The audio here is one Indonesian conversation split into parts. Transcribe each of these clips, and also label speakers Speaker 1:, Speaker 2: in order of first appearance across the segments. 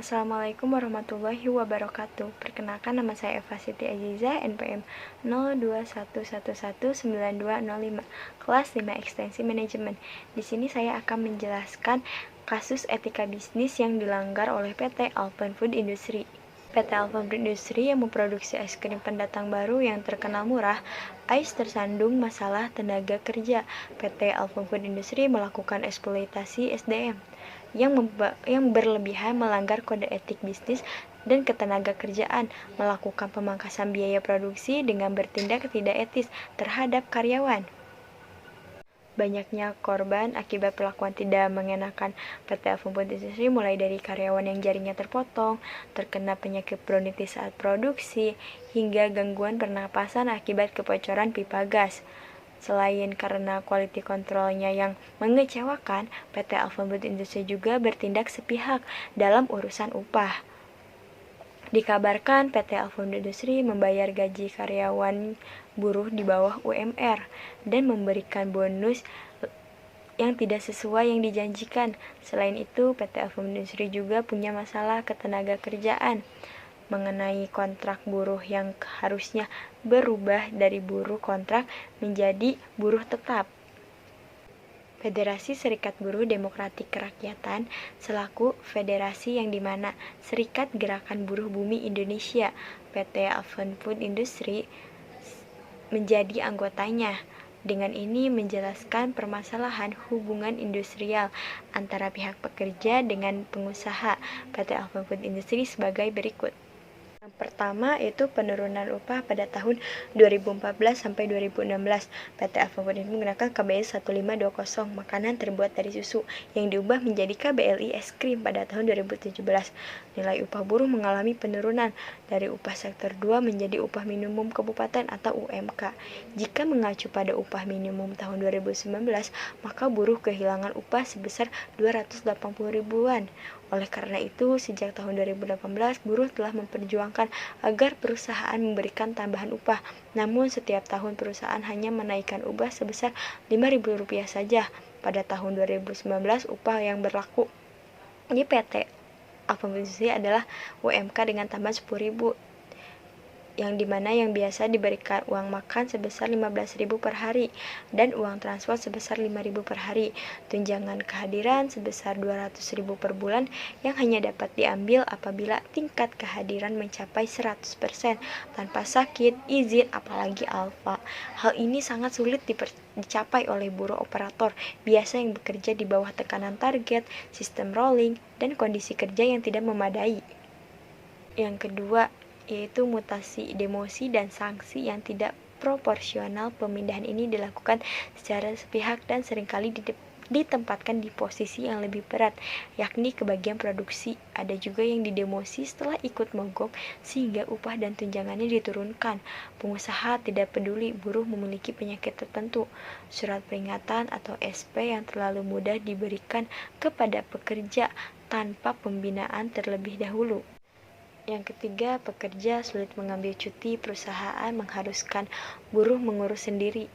Speaker 1: Assalamualaikum warahmatullahi wabarakatuh. Perkenalkan, nama saya Eva Siti Aziza, NPM 0211119205, kelas 5 Ekstensi Manajemen. Di sini saya akan menjelaskan kasus etika bisnis yang dilanggar oleh PT Alpen Food Industry. PT Alpen Food Industry yang memproduksi es krim pendatang baru yang terkenal murah, AIS tersandung masalah tenaga kerja. PT Alpen Food Industry melakukan eksploitasi SDM yang berlebihan, melanggar kode etik bisnis dan ketenaga kerjaan, melakukan pemangkasan biaya produksi dengan bertindak tidak etis terhadap karyawan. Banyaknya korban akibat perlakuan tidak mengenakan PT Alpen Food Industry, mulai dari karyawan yang jaringnya terpotong, terkena penyakit bronkitis saat produksi, hingga gangguan pernapasan akibat kebocoran pipa gas. Selain karena quality controlnya yang mengecewakan, PT Alpen Food Industry juga bertindak sepihak dalam urusan upah. Dikabarkan PT Alpen Food Industry membayar gaji karyawan buruh di bawah UMR dan memberikan bonus yang tidak sesuai yang dijanjikan. Selain itu, PT Alpen Food Industry juga punya masalah ketenaga kerjaan mengenai kontrak buruh yang harusnya berubah dari buruh kontrak menjadi buruh tetap. Federasi Serikat Buruh Demokratik Kerakyatan selaku federasi yang dimana Serikat Gerakan Buruh Bumi Indonesia PT Alpen Food Industry menjadi anggotanya. Dengan ini menjelaskan permasalahan hubungan industrial antara pihak pekerja dengan pengusaha PT Alpen Food Industry sebagai berikut. Yang pertama itu penurunan upah pada tahun 2014 sampai 2016. PT Alpen Food Industry menggunakan KBLI 1520 makanan terbuat dari susu yang diubah menjadi KBLI es krim pada tahun 2017. Nilai upah buruh mengalami penurunan dari upah sektor 2 menjadi upah minimum kabupaten atau UMK. Jika mengacu pada upah minimum tahun 2019, maka buruh kehilangan upah sebesar 280 ribuan. Oleh karena itu, sejak tahun 2018, buruh telah memperjuangkan agar perusahaan memberikan tambahan upah. Namun, setiap tahun perusahaan hanya menaikkan upah sebesar Rp5.000 saja. Pada tahun 2019, upah yang berlaku di PT Alpen Food Industry adalah UMK dengan tambahan Rp10.000, yang dimana yang biasa diberikan uang makan sebesar Rp15.000 per hari dan uang transport sebesar Rp5.000 per hari, tunjangan kehadiran sebesar Rp200.000 per bulan yang hanya dapat diambil apabila tingkat kehadiran mencapai 100% tanpa sakit, izin, apalagi alfa. Hal ini sangat sulit dicapai oleh buruh operator biasa yang bekerja di bawah tekanan target, sistem rolling, dan kondisi kerja yang tidak memadai. Yang kedua yaitu mutasi demosi dan sanksi yang tidak proporsional. Pemindahan ini dilakukan secara sepihak dan seringkali ditempatkan di posisi yang lebih berat, yakni ke bagian produksi. Ada juga yang didemosi setelah ikut mogok sehingga upah dan tunjangannya diturunkan. Pengusaha tidak peduli buruh memiliki penyakit tertentu. Surat peringatan atau SP yang terlalu mudah diberikan kepada pekerja tanpa pembinaan terlebih dahulu. Yang ketiga, pekerja sulit mengambil cuti. Perusahaan mengharuskan buruh mengurus sendiri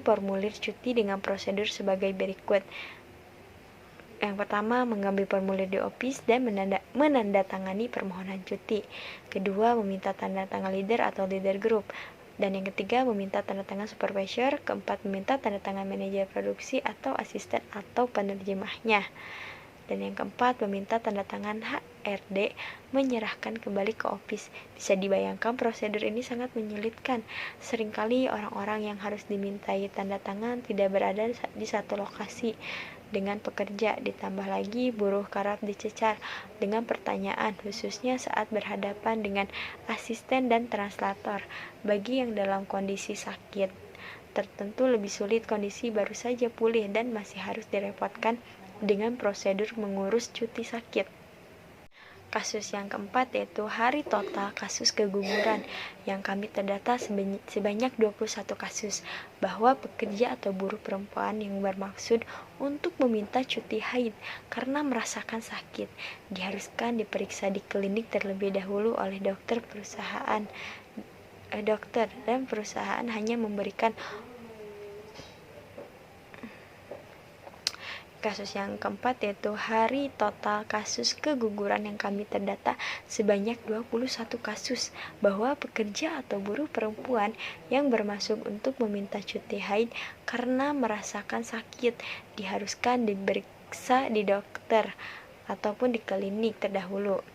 Speaker 1: formulir cuti dengan prosedur sebagai berikut. Yang pertama, mengambil formulir di office dan menandatangani permohonan cuti. Kedua, meminta tanda tangan leader atau leader group. Dan yang ketiga, meminta tanda tangan supervisor. Keempat, meminta tanda tangan manajer produksi atau asisten atau penerjemahnya. Dan yang keempat, meminta tanda tangan HRD menyerahkan kembali ke office. Bisa dibayangkan prosedur ini sangat menyulitkan. Seringkali orang-orang yang harus dimintai tanda tangan tidak berada di satu lokasi dengan pekerja. Ditambah lagi buruh kerap dicecar dengan pertanyaan, khususnya saat berhadapan dengan asisten dan translator. Bagi yang dalam kondisi sakit tertentu lebih sulit, kondisi baru saja pulih dan masih harus direpotkan dengan prosedur mengurus cuti sakit. Kasus yang keempat yaitu hari total kasus keguguran yang kami terdata sebanyak 21 kasus, bahwa pekerja atau buruh perempuan yang bermaksud untuk meminta cuti haid karena merasakan sakit diharuskan diperiksa di klinik terlebih dahulu oleh dokter dan perusahaan hanya memberikan Kasus yang keempat yaitu hari total kasus keguguran yang kami terdata sebanyak 21 kasus, bahwa pekerja atau buruh perempuan yang bermaksud untuk meminta cuti haid karena merasakan sakit diharuskan diperiksa di dokter ataupun di klinik terdahulu.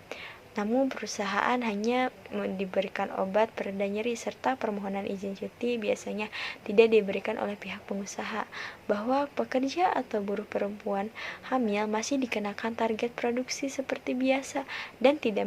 Speaker 1: Namun perusahaan hanya diberikan obat pereda nyeri serta permohonan izin cuti biasanya tidak diberikan oleh pihak pengusaha, bahwa pekerja atau buruh perempuan hamil masih dikenakan target produksi seperti biasa dan tidak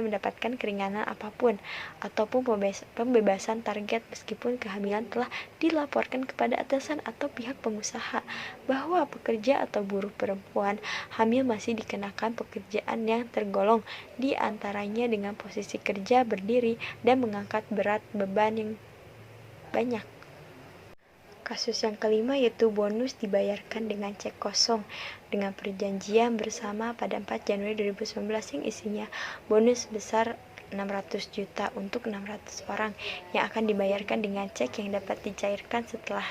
Speaker 1: mendapatkan keringanan apapun ataupun pembebasan target meskipun kehamilan telah dilaporkan kepada atasan atau pihak pengusaha, bahwa pekerja atau buruh perempuan hamil masih dikenakan pekerjaan yang tergolong di antaranya dengan posisi kerja berdiri dan mengangkat berat beban yang banyak. Kasus yang kelima yaitu bonus dibayarkan dengan cek kosong dengan perjanjian bersama pada 4 Januari 2019 yang isinya bonus sebesar 600 juta untuk 600 orang yang akan dibayarkan dengan cek yang dapat dicairkan setelah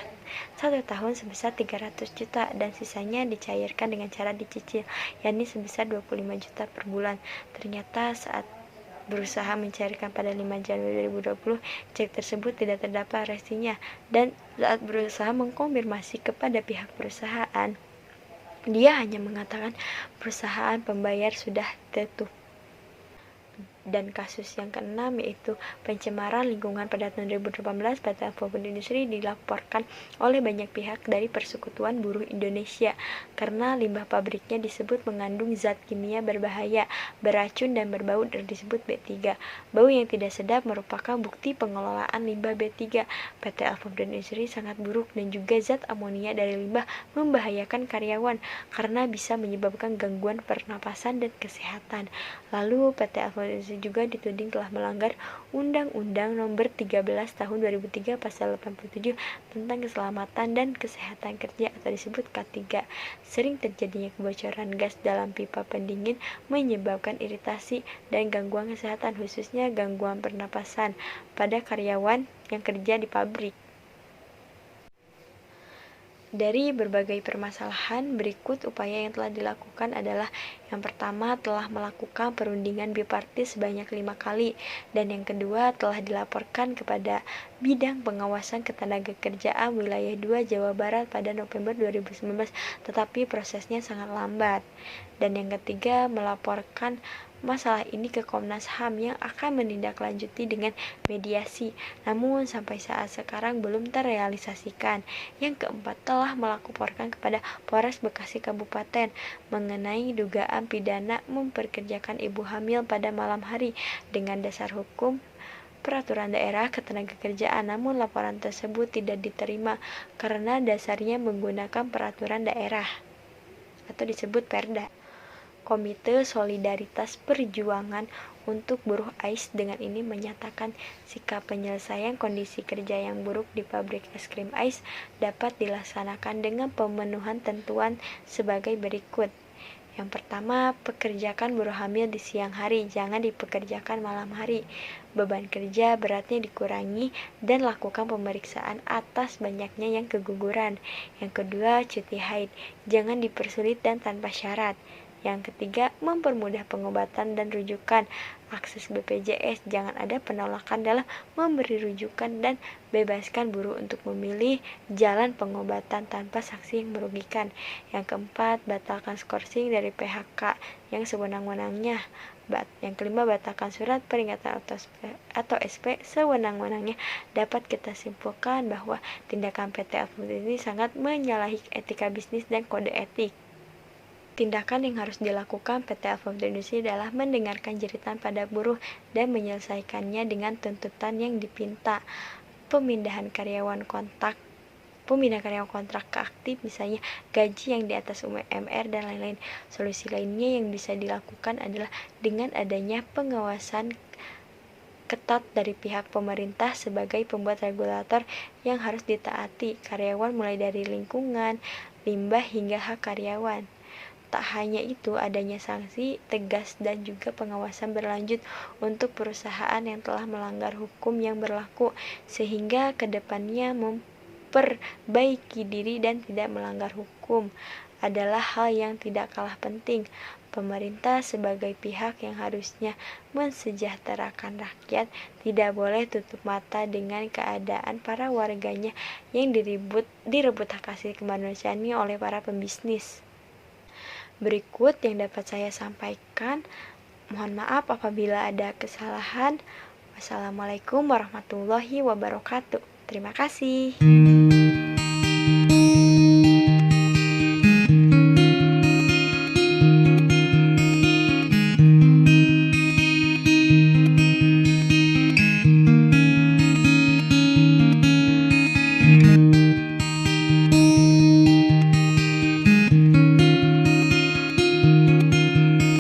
Speaker 1: 1 tahun sebesar 300 juta dan sisanya dicairkan dengan cara dicicil, yakni sebesar 25 juta per bulan. Ternyata saat berusaha mencairkan pada 5 Januari 2020, cek tersebut tidak terdapat resinya, dan saat berusaha mengkonfirmasi kepada pihak perusahaan, dia hanya mengatakan perusahaan pembayar sudah tutup. Dan kasus yang keenam yaitu pencemaran lingkungan pada tahun 2018, PT Alfa Industri dilaporkan oleh banyak pihak dari Persekutuan Buruh Indonesia karena limbah pabriknya disebut mengandung zat kimia berbahaya, beracun dan berbau dan disebut B3. Bau yang tidak sedap merupakan bukti pengelolaan limbah B3. PT Alfa Industri sangat buruk dan juga zat amonia dari limbah membahayakan karyawan karena bisa menyebabkan gangguan pernapasan dan kesehatan. Lalu PT Alfa Industri juga dituding telah melanggar Undang-Undang Nomor 13 Tahun 2003 Pasal 87 tentang keselamatan dan kesehatan kerja atau disebut K3. Sering terjadinya kebocoran gas dalam pipa pendingin menyebabkan iritasi dan gangguan kesehatan, khususnya gangguan pernapasan pada karyawan yang kerja di pabrik. Dari berbagai permasalahan, berikut upaya yang telah dilakukan adalah: yang pertama, telah melakukan perundingan bipartis sebanyak 5 kali, dan yang kedua, telah dilaporkan kepada Bidang Pengawasan Ketenagakerjaan Wilayah 2 Jawa Barat pada November 2019, tetapi prosesnya sangat lambat. Dan yang ketiga, melaporkan masalah ini ke Komnas HAM yang akan menindaklanjuti dengan mediasi, namun sampai saat sekarang belum terrealisasikan. Yang keempat, telah melaporkan kepada Polres Bekasi Kabupaten mengenai dugaan pidana memperkerjakan ibu hamil pada malam hari dengan dasar hukum peraturan daerah ketenagakerjaan, namun laporan tersebut tidak diterima karena dasarnya menggunakan peraturan daerah atau disebut Perda. Komite Solidaritas Perjuangan untuk Buruh AIS dengan ini menyatakan sikap penyelesaian kondisi kerja yang buruk di pabrik es krim AIS dapat dilaksanakan dengan pemenuhan tentuan sebagai berikut. Yang pertama, pekerjakan buruh hamil di siang hari, jangan dipekerjakan malam hari. Beban kerja beratnya dikurangi dan lakukan pemeriksaan atas banyaknya yang keguguran. Yang kedua, cuti haid, jangan dipersulit dan tanpa syarat. Yang ketiga, mempermudah pengobatan dan rujukan. Akses BPJS, jangan ada penolakan dalam memberi rujukan dan bebaskan buruh untuk memilih jalan pengobatan tanpa sanksi yang merugikan. Yang keempat, batalkan skorsing dari PHK yang sewenang-wenangnya. Yang kelima, batalkan surat peringatan atau SP sewenang-wenangnya. Dapat kita simpulkan bahwa tindakan PT Alfa ini sangat menyalahi etika bisnis dan kode etik. Tindakan yang harus dilakukan PT Alfa Industri adalah mendengarkan jeritan pada buruh dan menyelesaikannya dengan tuntutan yang dipinta. Pemindahan karyawan kontrak ke aktif, misalnya gaji yang di atas UMR dan lain-lain. Solusi lainnya yang bisa dilakukan adalah dengan adanya pengawasan ketat dari pihak pemerintah sebagai pembuat regulator yang harus ditaati karyawan, mulai dari lingkungan, limbah hingga hak karyawan. Tak hanya itu, adanya sanksi tegas dan juga pengawasan berlanjut untuk perusahaan yang telah melanggar hukum yang berlaku, sehingga kedepannya memperbaiki diri dan tidak melanggar hukum. adalah hal yang tidak kalah penting. Pemerintah sebagai pihak yang harusnya mensejahterakan rakyat tidak boleh tutup mata dengan keadaan para warganya yang direbut hak asasi kemanusiaannya oleh para pembisnis. Berikut yang dapat saya sampaikan. Mohon maaf apabila ada kesalahan. Wassalamualaikum warahmatullahi wabarakatuh. Terima kasih.